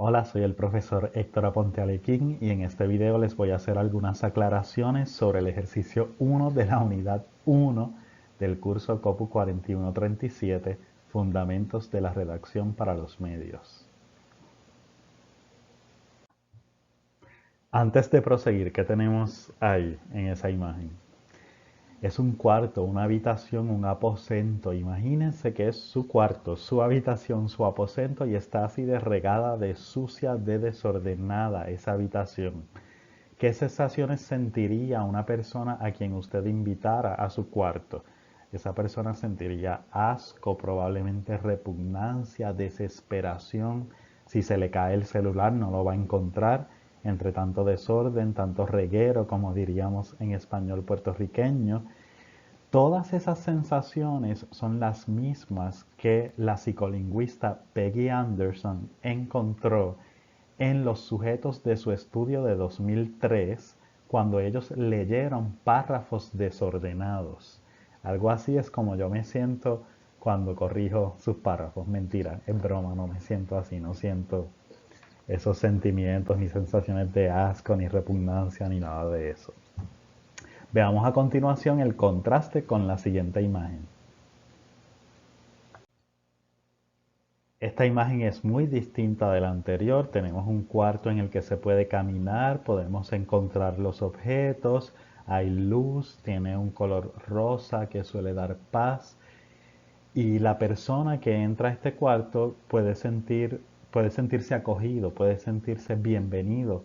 Hola, soy el profesor Héctor Aponte Alequín y en este video les voy a hacer algunas aclaraciones sobre el ejercicio 1 de la unidad 1 del curso COPU 4137, Fundamentos de la Redacción para los Medios. Antes de proseguir, ¿qué tenemos ahí en esa imagen? Es un cuarto, una habitación, un aposento. Imagínense que es su cuarto, su habitación, su aposento y está así de regada, de sucia, de desordenada esa habitación. ¿Qué sensaciones sentiría una persona a quien usted invitara a su cuarto? Esa persona sentiría asco, probablemente repugnancia, desesperación. Si se le cae el celular no lo va a encontrar entre tanto desorden, tanto reguero, como diríamos en español puertorriqueño. Todas esas sensaciones son las mismas que la psicolingüista Peggy Anderson encontró en los sujetos de su estudio de 2003 cuando ellos leyeron párrafos desordenados. Algo así es como yo me siento cuando corrijo sus párrafos. Mentira, es broma, no me siento así, no siento esos sentimientos ni sensaciones de asco, ni repugnancia, ni nada de eso. Veamos a continuación el contraste con la siguiente imagen. Esta imagen es muy distinta de la anterior. Tenemos un cuarto en el que se puede caminar, podemos encontrar los objetos, hay luz, tiene un color rosa que suele dar paz y la persona que entra a este cuarto puede sentirse acogido, puede sentirse bienvenido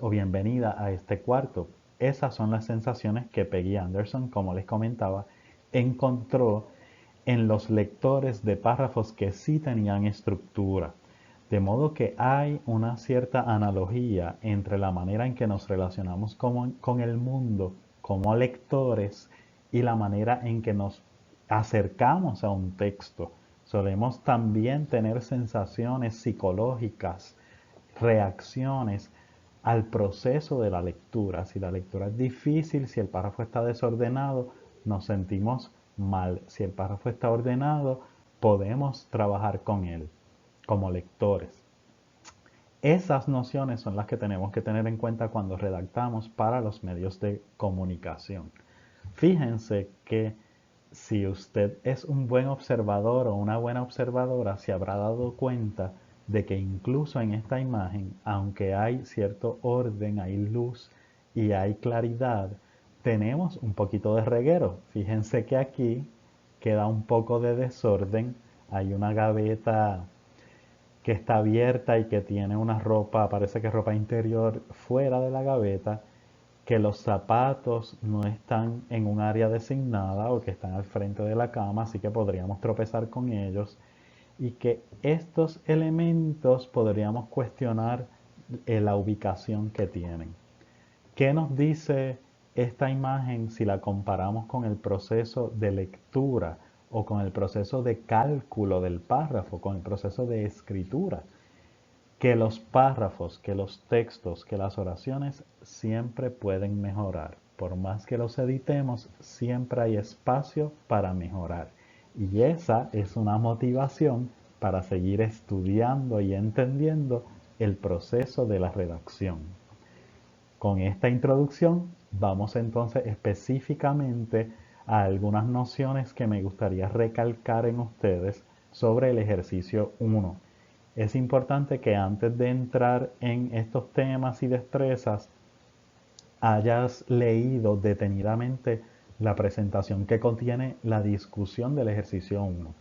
o bienvenida a este cuarto. Esas son las sensaciones que Peggy Anderson, como les comentaba, encontró en los lectores de párrafos que sí tenían estructura. De modo que hay una cierta analogía entre la manera en que nos relacionamos con el mundo como lectores y la manera en que nos acercamos a un texto. Solemos también tener sensaciones psicológicas, reacciones al proceso de la lectura. Si la lectura es difícil, si el párrafo está desordenado, nos sentimos mal. Si el párrafo está ordenado, podemos trabajar con él como lectores. Esas nociones son las que tenemos que tener en cuenta cuando redactamos para los medios de comunicación. Fíjense que si usted es un buen observador o una buena observadora, se habrá dado cuenta de que incluso en esta imagen, aunque hay cierto orden, hay luz y hay claridad, tenemos un poquito de reguero. Fíjense que aquí queda un poco de desorden, hay una gaveta que está abierta y que tiene una ropa, parece que ropa interior fuera de la gaveta, que los zapatos no están en un área designada o que están al frente de la cama, así que podríamos tropezar con ellos y que estos elementos podríamos cuestionar la ubicación que tienen. ¿Qué nos dice esta imagen si la comparamos con el proceso de lectura o con el proceso de cálculo del párrafo, con el proceso de escritura? Que los párrafos, que los textos, que las oraciones siempre pueden mejorar. Por más que los editemos, siempre hay espacio para mejorar. Y esa es una motivación para seguir estudiando y entendiendo el proceso de la redacción. Con esta introducción vamos entonces específicamente a algunas nociones que me gustaría recalcar en ustedes sobre el ejercicio 1. Es importante que antes de entrar en estos temas y destrezas hayas leído detenidamente la presentación que contiene la discusión del ejercicio 1.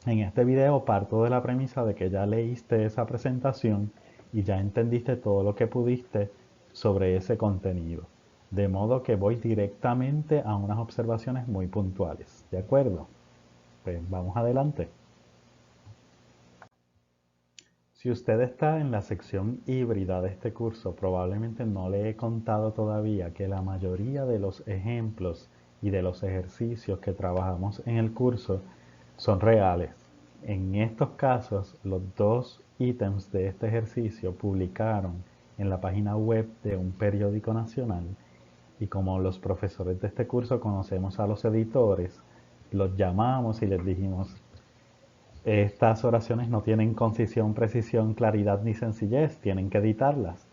En este video parto de la premisa de que ya leíste esa presentación y ya entendiste todo lo que pudiste sobre ese contenido. De modo que voy directamente a unas observaciones muy puntuales. ¿De acuerdo? Pues vamos adelante. Si usted está en la sección híbrida de este curso, probablemente no le he contado todavía que la mayoría de los ejemplos y de los ejercicios que trabajamos en el curso son reales. En estos casos, los dos ítems de este ejercicio publicaron en la página web de un periódico nacional y como los profesores de este curso conocemos a los editores, los llamamos y les dijimos, Estas oraciones no tienen concisión, precisión, claridad ni sencillez, tienen que editarlas.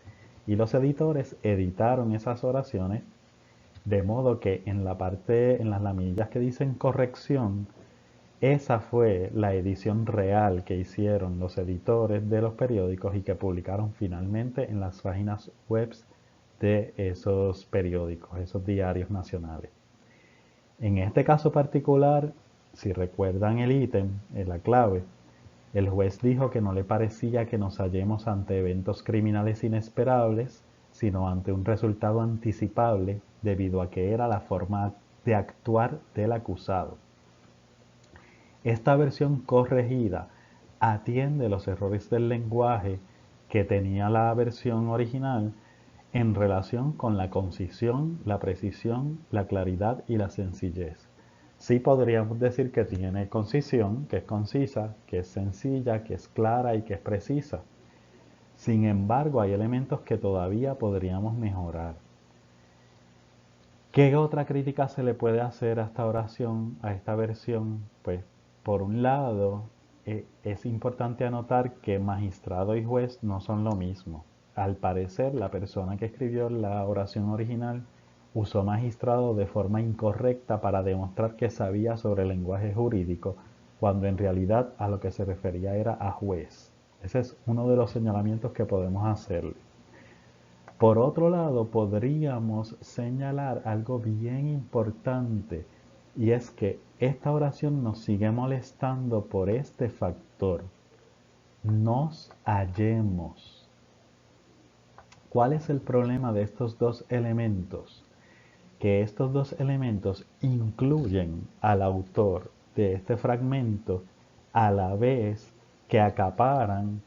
Y los editores editaron esas oraciones de modo que en la parte, en las lamillas que dicen corrección, esa fue la edición real que hicieron los editores de los periódicos y que publicaron finalmente en las páginas web de esos periódicos, esos diarios nacionales. En este caso particular, si recuerdan el ítem, en la clave, el juez dijo que no le parecía que nos hallemos ante eventos criminales inesperables, sino ante un resultado anticipable debido a que era la forma de actuar del acusado. Esta versión corregida atiende los errores del lenguaje que tenía la versión original en relación con la concisión, la precisión, la claridad y la sencillez. Sí podríamos decir que tiene concisión, que es concisa, que es sencilla, que es clara y que es precisa. Sin embargo, hay elementos que todavía podríamos mejorar. ¿Qué otra crítica se le puede hacer a esta oración, a esta versión? Pues, por un lado, es importante anotar que magistrado y juez no son lo mismo. Al parecer, la persona que escribió la oración original usó magistrado de forma incorrecta para demostrar que sabía sobre el lenguaje jurídico, cuando en realidad a lo que se refería era a juez. Ese es uno de los señalamientos que podemos hacerle. Por otro lado, podríamos señalar algo bien importante y es que esta oración nos sigue molestando por este factor. Nos hallemos. ¿Cuál es el problema de estos dos elementos? Que estos dos elementos incluyen al autor de este fragmento a la vez que acaparan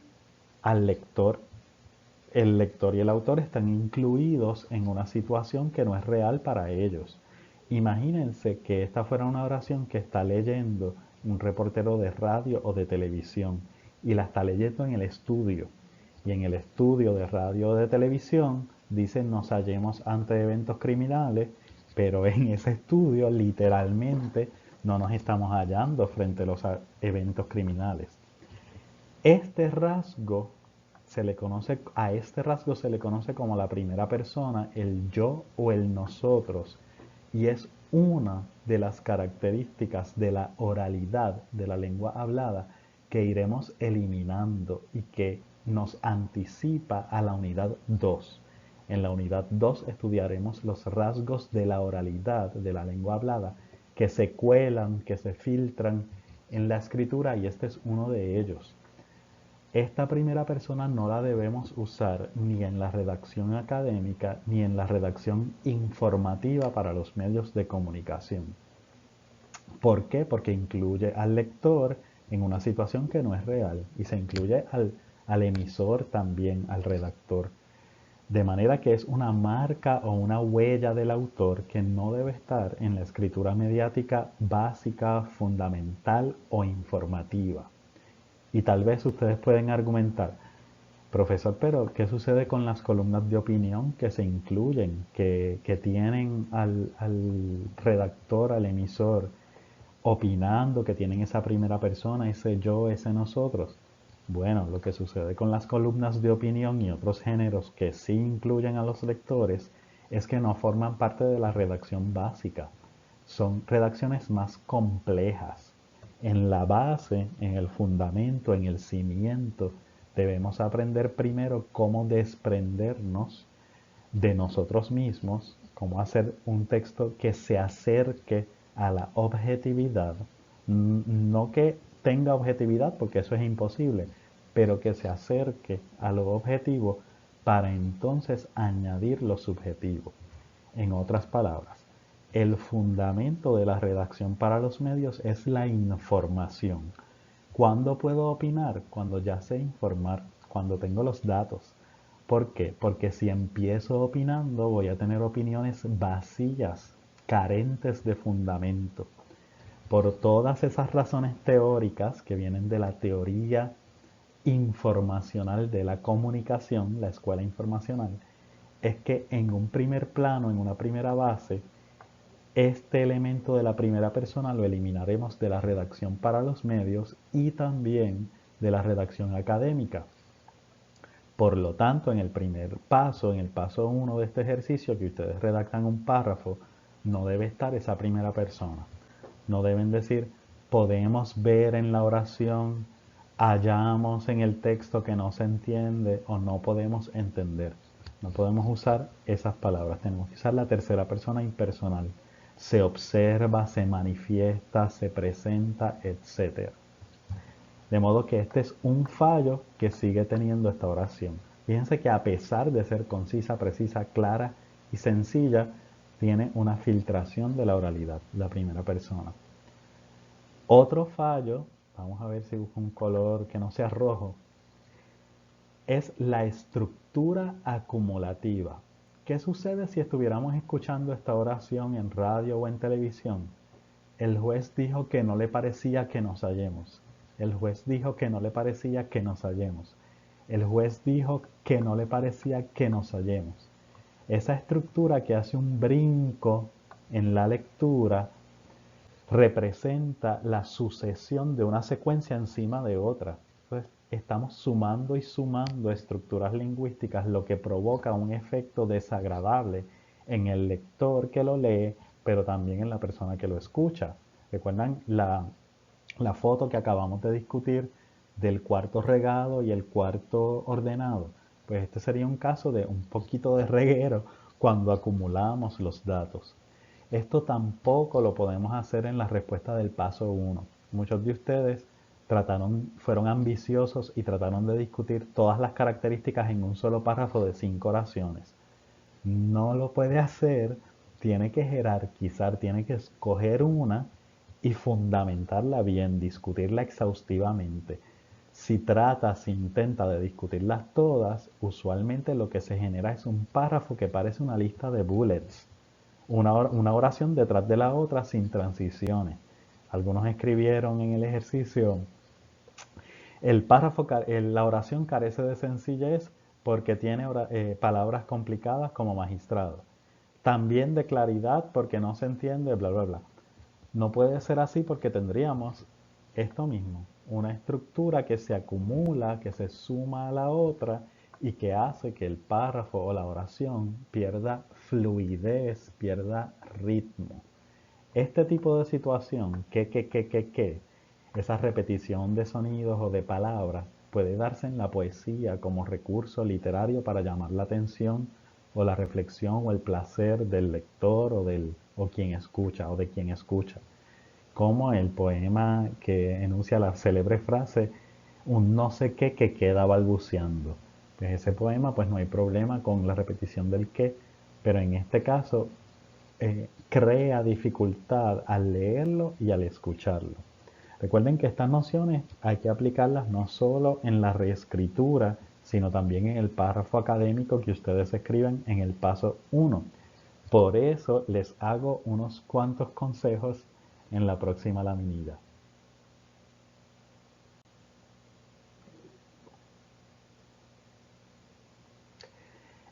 al lector. El lector y el autor están incluidos en una situación que no es real para ellos. Imagínense que esta fuera una oración que está leyendo un reportero de radio o de televisión y la está leyendo en el estudio. Y en el estudio de radio o de televisión dicen nos hallemos ante eventos criminales, pero en ese estudio literalmente no nos estamos hallando frente a los eventos criminales. Este rasgo a este rasgo se le conoce como la primera persona, el yo o el nosotros, y es una de las características de la oralidad de la lengua hablada que iremos eliminando y que nos anticipa a la unidad 2. En la unidad 2 estudiaremos los rasgos de la oralidad de la lengua hablada que se cuelan, que se filtran en la escritura y este es uno de ellos. Esta primera persona no la debemos usar ni en la redacción académica ni en la redacción informativa para los medios de comunicación. ¿Por qué? Porque incluye al lector en una situación que no es real y se incluye al emisor también, al redactor. De manera que es una marca o una huella del autor que no debe estar en la escritura mediática básica, fundamental o informativa. Y tal vez ustedes pueden argumentar, profesor, pero ¿qué sucede con las columnas de opinión que se incluyen, que tienen al redactor, al emisor, opinando, que tienen esa primera persona, ese yo, ese nosotros? Bueno, lo que sucede con las columnas de opinión y otros géneros que sí incluyen a los lectores es que no forman parte de la redacción básica. Son redacciones más complejas. En la base, en el fundamento, en el cimiento, debemos aprender primero cómo desprendernos de nosotros mismos, cómo hacer un texto que se acerque a la objetividad, no que tenga objetividad, porque eso es imposible, pero que se acerque a lo objetivo para entonces añadir lo subjetivo. En otras palabras, el fundamento de la redacción para los medios es la información. ¿Cuándo puedo opinar? Cuando ya sé informar, cuando tengo los datos. ¿Por qué? Porque si empiezo opinando voy a tener opiniones vacías, carentes de fundamento. Por todas esas razones teóricas que vienen de la teoría informacional de la comunicación, la escuela informacional, es que en un primer plano, en una primera base, este elemento de la primera persona lo eliminaremos de la redacción para los medios y también de la redacción académica. Por lo tanto, en el primer paso, en el paso 1 de este ejercicio, que ustedes redactan un párrafo, no debe estar esa primera persona. No deben decir, podemos ver en la oración, hallamos en el texto que no se entiende o no podemos entender. No podemos usar esas palabras, tenemos que usar la tercera persona impersonal. Se observa, se manifiesta, se presenta, etc. De modo que este es un fallo que sigue teniendo esta oración. Fíjense que a pesar de ser concisa, precisa, clara y sencilla, tiene una filtración de la oralidad, la primera persona. Otro fallo, vamos a ver si busco un color que no sea rojo, es la estructura acumulativa. ¿Qué sucede si estuviéramos escuchando esta oración en radio o en televisión? El juez dijo que no le parecía que nos hallemos. El juez dijo que no le parecía que nos hallemos. El juez dijo que no le parecía que nos hallemos. Esa estructura que hace un brinco en la lectura representa la sucesión de una secuencia encima de otra. Entonces, estamos sumando y sumando estructuras lingüísticas, lo que provoca un efecto desagradable en el lector que lo lee, pero también en la persona que lo escucha. ¿Recuerdan la foto que acabamos de discutir del cuarto regado y el cuarto ordenado? Pues este sería un caso de un poquito de reguero cuando acumulamos los datos. Esto tampoco lo podemos hacer en la respuesta del paso 1. Muchos de ustedes fueron ambiciosos y trataron de discutir todas las características en un solo párrafo de 5 oraciones. No lo puede hacer, tiene que jerarquizar, tiene que escoger una y fundamentarla bien, discutirla exhaustivamente. Si intenta de discutirlas todas, usualmente lo que se genera es un párrafo que parece una lista de bullets, una oración detrás de la otra sin transiciones. Algunos escribieron en el ejercicio, la oración carece de sencillez porque tiene palabras complicadas como magistrado. También de claridad porque no se entiende, bla, bla, bla. No puede ser así porque tendríamos esto mismo, una estructura que se acumula, que se suma a la otra y que hace que el párrafo o la oración pierda fluidez, pierda ritmo. Este tipo de situación, esa repetición de sonidos o de palabras, puede darse en la poesía como recurso literario para llamar la atención o la reflexión o el placer del lector o quien escucha o de quien escucha. Como el poema que enuncia la célebre frase, un no sé qué que queda balbuceando. Pues ese poema, pues no hay problema con la repetición del qué, pero en este caso crea dificultad al leerlo y al escucharlo. Recuerden que estas nociones hay que aplicarlas no solo en la reescritura, sino también en el párrafo académico que ustedes escriben en el paso 1. Por eso les hago unos cuantos consejos en la próxima laminilla.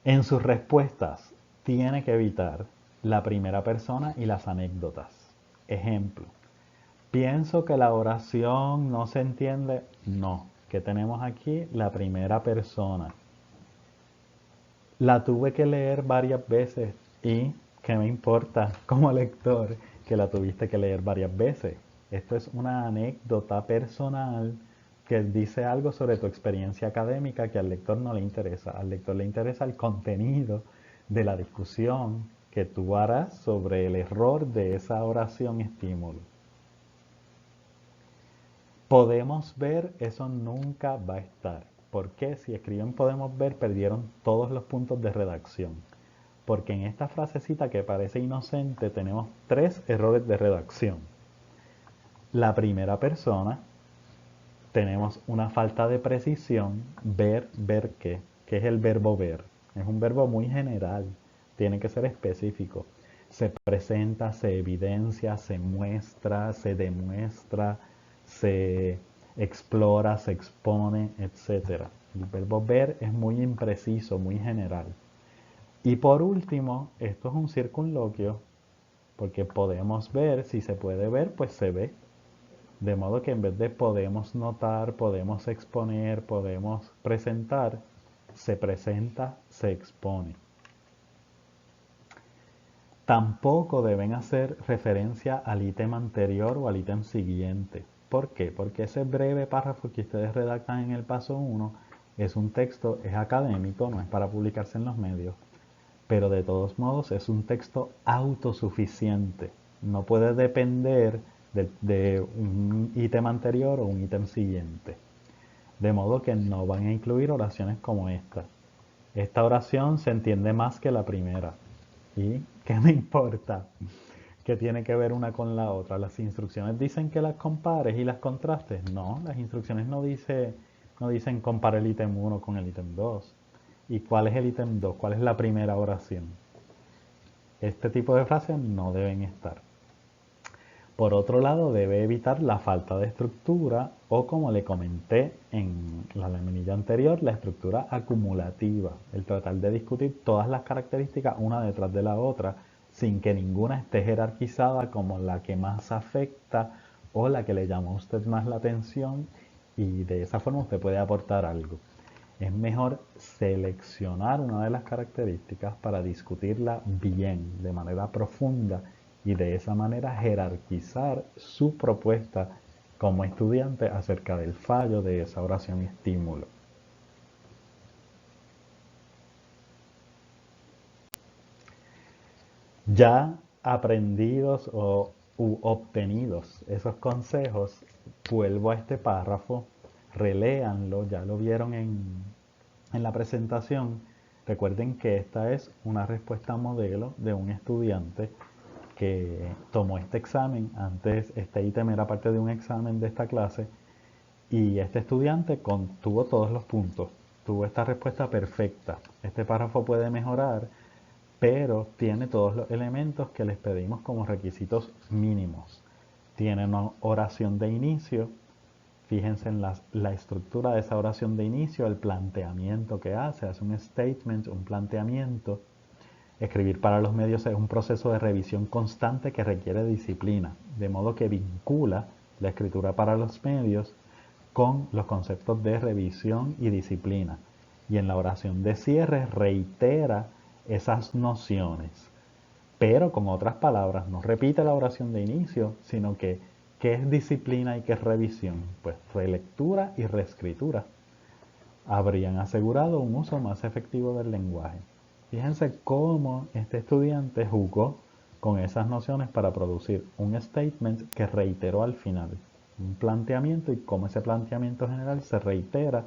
En sus respuestas tiene que evitar la primera persona y las anécdotas. Ejemplo, pienso que la oración no se entiende. No, que tenemos aquí la primera persona. La tuve que leer varias veces y ¿qué me importa como lector que la tuviste que leer varias veces? Esto es una anécdota personal que dice algo sobre tu experiencia académica que al lector no le interesa. Al lector le interesa el contenido de la discusión que tú harás sobre el error de esa oración estímulo. Podemos ver, eso nunca va a estar. ¿Por qué? Si escriben podemos ver, perdieron todos los puntos de redacción. Porque en esta frasecita que parece inocente tenemos 3 errores de redacción. La primera persona, tenemos una falta de precisión, ver qué, que es el verbo ver. Es un verbo muy general, tiene que ser específico. Se presenta, se evidencia, se muestra, se demuestra, se explora, se expone, etc. El verbo ver es muy impreciso, muy general. Y por último, esto es un circunloquio, porque podemos ver, si se puede ver, pues se ve. De modo que en vez de podemos notar, podemos exponer, podemos presentar, se presenta, se expone. Tampoco deben hacer referencia al ítem anterior o al ítem siguiente. ¿Por qué? Porque ese breve párrafo que ustedes redactan en el paso 1 es un texto, es académico, no es para publicarse en los medios, pero de todos modos es un texto autosuficiente. No puede depender de un ítem anterior o un ítem siguiente. De modo que no van a incluir oraciones como esta. Esta oración se entiende más que la primera. ¿Y qué me importa? ¿Qué tiene que ver una con la otra? Las instrucciones dicen que las compares y las contrastes. No, las instrucciones no dicen compara el ítem 1 con el ítem 2. ¿Y cuál es el ítem 2? ¿Cuál es la primera oración? Este tipo de frases no deben estar. Por otro lado, debe evitar la falta de estructura o, como le comenté en la laminilla anterior, la estructura acumulativa, el tratar de discutir todas las características una detrás de la otra sin que ninguna esté jerarquizada como la que más afecta o la que le llama a usted más la atención, y de esa forma usted puede aportar algo. Es mejor seleccionar una de las características para discutirla bien, de manera profunda, y de esa manera jerarquizar su propuesta como estudiante acerca del fallo de esa oración y estímulo. Ya aprendidos u obtenidos esos consejos, vuelvo a este párrafo, reléanlo, ya lo vieron en la presentación. Recuerden que esta es una respuesta modelo de un estudiante que tomó este examen. Antes este ítem era parte de un examen de esta clase y este estudiante tuvo todos los puntos, tuvo esta respuesta perfecta. Este párrafo puede mejorar, pero tiene todos los elementos que les pedimos como requisitos mínimos. Tiene una oración de inicio. Fíjense en la estructura de esa oración de inicio, el planteamiento que hace un statement, un planteamiento. Escribir para los medios es un proceso de revisión constante que requiere disciplina, de modo que vincula la escritura para los medios con los conceptos de revisión y disciplina. Y en la oración de cierre reitera esas nociones, pero con otras palabras. No repite la oración de inicio, sino que ¿qué es disciplina y qué es revisión? Pues relectura y reescritura habrían asegurado un uso más efectivo del lenguaje. Fíjense cómo este estudiante jugó con esas nociones para producir un statement que reiteró al final, un planteamiento, y cómo ese planteamiento general se reitera.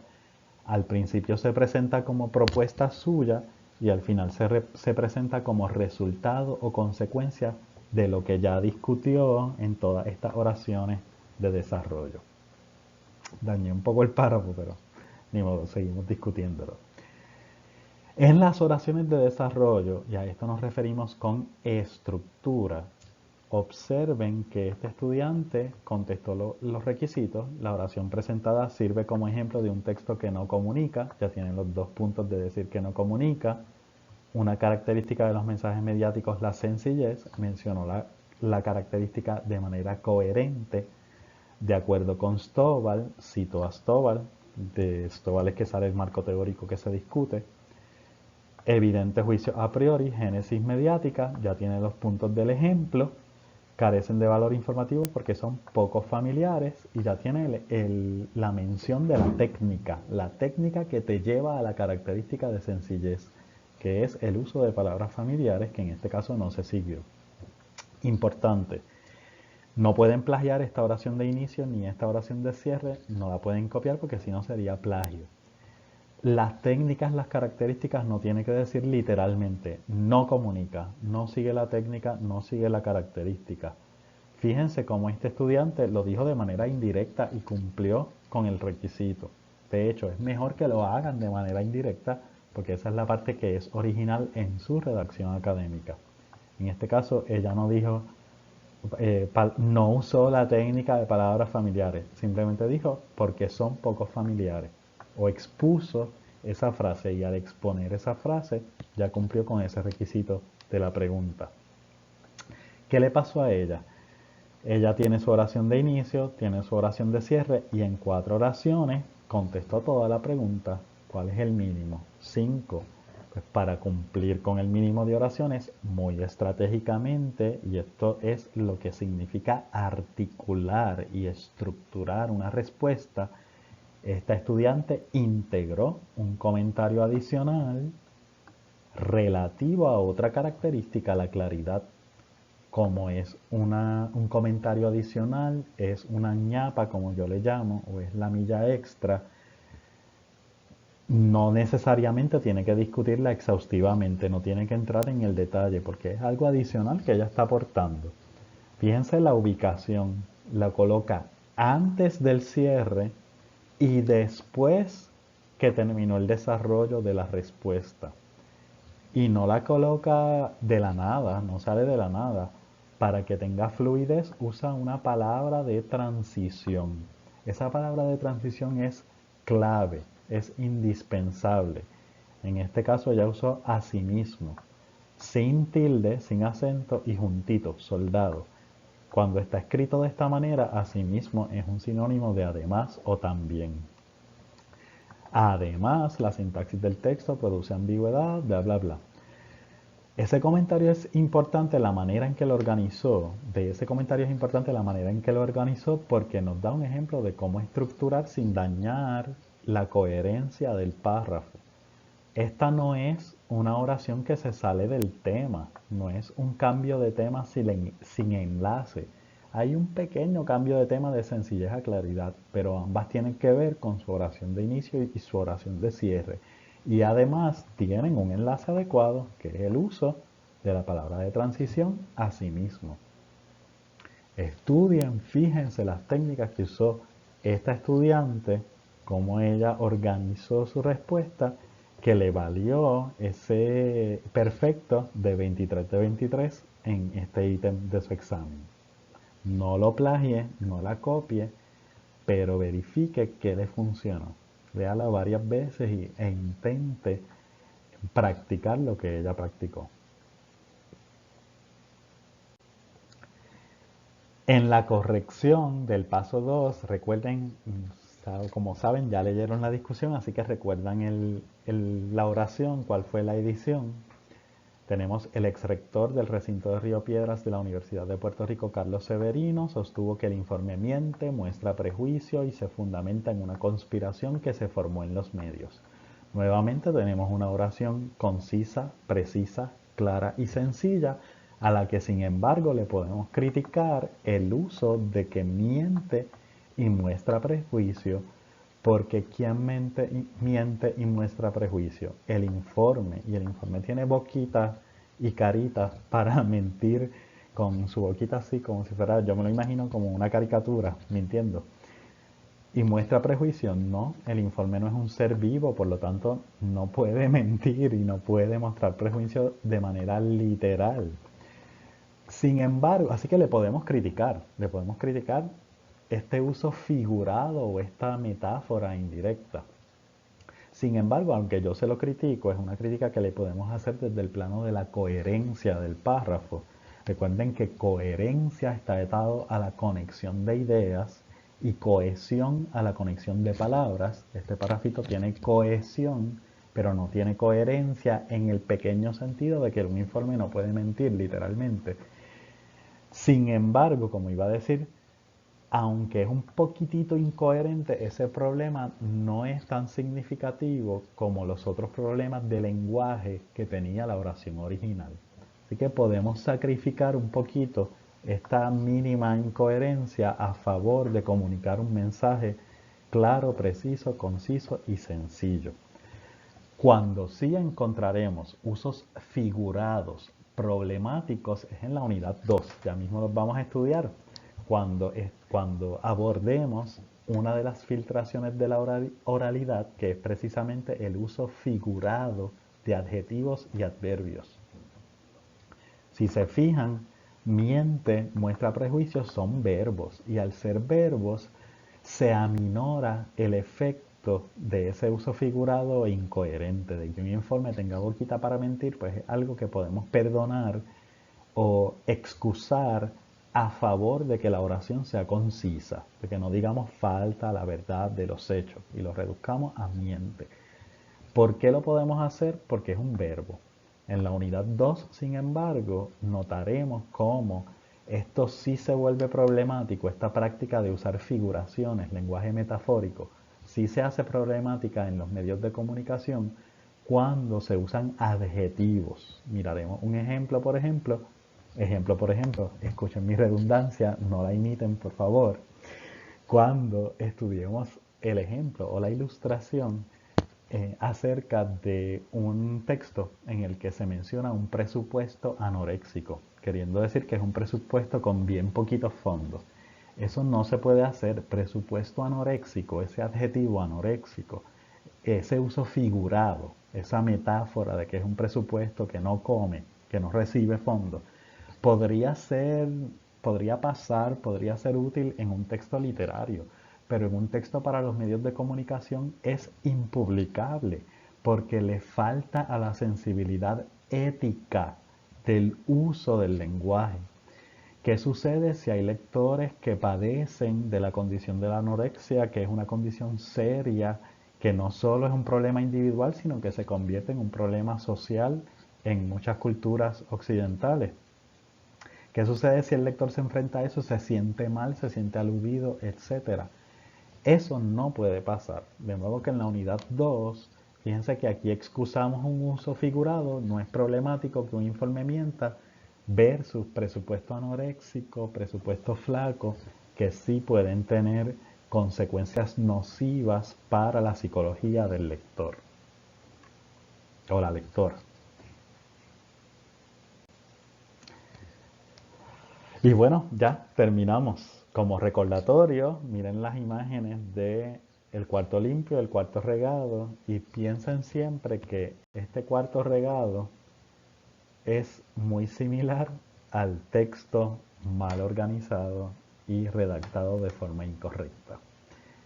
Al principio se presenta como propuesta suya y al final se presenta como resultado o consecuencia de lo que ya discutió en todas estas oraciones de desarrollo. Dañé un poco el párrafo, pero ni modo, seguimos discutiéndolo. En las oraciones de desarrollo, y a esto nos referimos con estructura, observen que este estudiante contestó los requisitos. La oración presentada sirve como ejemplo de un texto que no comunica. Ya tienen los dos puntos de decir que no comunica. Una característica de los mensajes mediáticos, la sencillez. Mencionó la característica de manera coherente. De acuerdo con Stovall, citó a Stovall. De Stovall es que sale el marco teórico que se discute. Evidente juicio a priori, génesis mediática, ya tiene los puntos del ejemplo. Carecen de valor informativo porque son poco familiares, y ya tiene la mención de la técnica que te lleva a la característica de sencillez, que es el uso de palabras familiares, que en este caso no se siguió. Importante, no pueden plagiar esta oración de inicio ni esta oración de cierre, no la pueden copiar porque si no sería plagio. Las técnicas, las características no tiene que decir literalmente, no comunica, no sigue la técnica, no sigue la característica. Fíjense cómo este estudiante lo dijo de manera indirecta y cumplió con el requisito. De hecho, es mejor que lo hagan de manera indirecta porque esa es la parte que es original en su redacción académica. En este caso, ella no dijo, no usó la técnica de palabras familiares, simplemente dijo porque son poco familiares, o expuso esa frase, y al exponer esa frase ya cumplió con ese requisito de la pregunta. ¿Qué le pasó a ella? Ella tiene su oración de inicio, tiene su oración de cierre y en 4 oraciones contestó toda la pregunta. ¿Cuál es el mínimo? 5. Pues para cumplir con el mínimo de oraciones, muy estratégicamente, y esto es lo que significa articular y estructurar una respuesta, esta estudiante integró un comentario adicional relativo a otra característica, la claridad. Como es un comentario adicional, es una ñapa, como yo le llamo, o es la milla extra, no necesariamente tiene que discutirla exhaustivamente, no tiene que entrar en el detalle, porque es algo adicional que ella está aportando. Fíjense la ubicación, la coloca antes del cierre y después que terminó el desarrollo de la respuesta. Y no la coloca de la nada, no sale de la nada. Para que tenga fluidez usa una palabra de transición. Esa palabra de transición es clave, es indispensable. En este caso ella usó asimismo, sin tilde, sin acento y juntito, soldado. Cuando está escrito de esta manera, asimismo es un sinónimo de además o también. Además, la sintaxis del texto produce ambigüedad, bla, bla, bla. Ese comentario es importante la manera en que lo organizó. De ese comentario es importante la manera en que lo organizó porque nos da un ejemplo de cómo estructurar sin dañar la coherencia del párrafo. Esta no es una oración que se sale del tema, no es un cambio de tema sin enlace. Hay un pequeño cambio de tema de sencillez a claridad, pero ambas tienen que ver con su oración de inicio y su oración de cierre. Y además tienen un enlace adecuado, que es el uso de la palabra de transición a sí mismo. Estudien, fíjense las técnicas que usó esta estudiante, cómo ella organizó su respuesta, que le valió ese perfecto de 23 de 23 en este ítem de su examen. No lo plagie, no la copie, pero verifique que le funcionó. Léala varias veces e intente practicar lo que ella practicó. En la corrección del paso 2, recuerden, como saben, ya leyeron la discusión, así que recuerdan la oración, cuál fue la edición. Tenemos el exrector del recinto de Río Piedras de la Universidad de Puerto Rico, Carlos Severino, sostuvo que el informe miente, muestra prejuicio y se fundamenta en una conspiración que se formó en los medios. Nuevamente tenemos una oración concisa, precisa, clara y sencilla, a la que sin embargo le podemos criticar el uso de que miente y muestra prejuicio, porque ¿quién miente y muestra prejuicio? El informe, y el informe tiene boquitas y caritas para mentir con su boquita así, como si fuera, yo me lo imagino como una caricatura, mintiendo. Y muestra prejuicio, no, el informe no es un ser vivo, por lo tanto no puede mentir y no puede mostrar prejuicio de manera literal. Sin embargo, así que le podemos criticar este uso figurado o esta metáfora indirecta. Sin embargo, aunque yo se lo critico, es una crítica que le podemos hacer desde el plano de la coherencia del párrafo. Recuerden que coherencia está atado a la conexión de ideas y cohesión a la conexión de palabras. Este párrafito tiene cohesión, pero no tiene coherencia en el pequeño sentido de que un informe no puede mentir literalmente. Sin embargo, como iba a decir, aunque es un poquitito incoherente, ese problema no es tan significativo como los otros problemas de lenguaje que tenía la oración original. Así que podemos sacrificar un poquito esta mínima incoherencia a favor de comunicar un mensaje claro, preciso, conciso y sencillo. Cuando sí encontraremos usos figurados problemáticos es en la unidad 2, ya mismo los vamos a estudiar, cuando abordemos una de las filtraciones de la oralidad, que es precisamente el uso figurado de adjetivos y adverbios. Si se fijan, miente, muestra prejuicios son verbos y al ser verbos se aminora el efecto de ese uso figurado e incoherente, de que un informe tenga boquita para mentir, pues es algo que podemos perdonar o excusar a favor de que la oración sea concisa, de que no digamos falta a la verdad de los hechos y lo reduzcamos a miente. ¿Por qué lo podemos hacer? Porque es un verbo. En la unidad 2, sin embargo, notaremos cómo esto sí se vuelve problemático, esta práctica de usar figuraciones, lenguaje metafórico, sí se hace problemática en los medios de comunicación cuando se usan adjetivos. Miraremos un ejemplo, por ejemplo, escuchen mi redundancia, no la imiten por favor. Cuando estudiemos el ejemplo o la ilustración acerca de un texto en el que se menciona un presupuesto anoréxico, queriendo decir que es un presupuesto con bien poquitos fondos. Eso no se puede hacer. Presupuesto anoréxico, ese adjetivo anoréxico, ese uso figurado, esa metáfora de que es un presupuesto que no come, que no recibe fondos, podría ser, podría pasar, podría ser útil en un texto literario, pero en un texto para los medios de comunicación es impublicable porque le falta a la sensibilidad ética del uso del lenguaje. ¿Qué sucede si hay lectores que padecen de la condición de la anorexia, que es una condición seria, que no solo es un problema individual, sino que se convierte en un problema social en muchas culturas occidentales? ¿Qué sucede si el lector se enfrenta a eso, se siente mal, se siente aludido, etcétera? Eso no puede pasar. De modo que en la unidad 2, fíjense que aquí excusamos un uso figurado, no es problemático que un informe mienta, versus presupuesto anoréxico, presupuesto flaco, que sí pueden tener consecuencias nocivas para la psicología del lector o la lectora. Y bueno, ya terminamos. Como recordatorio, miren las imágenes de el cuarto limpio, el cuarto regado y piensen siempre que este cuarto regado es muy similar al texto mal organizado y redactado de forma incorrecta.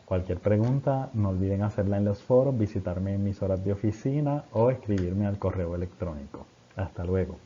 Cualquier pregunta, no olviden hacerla en los foros, visitarme en mis horas de oficina o escribirme al correo electrónico. Hasta luego.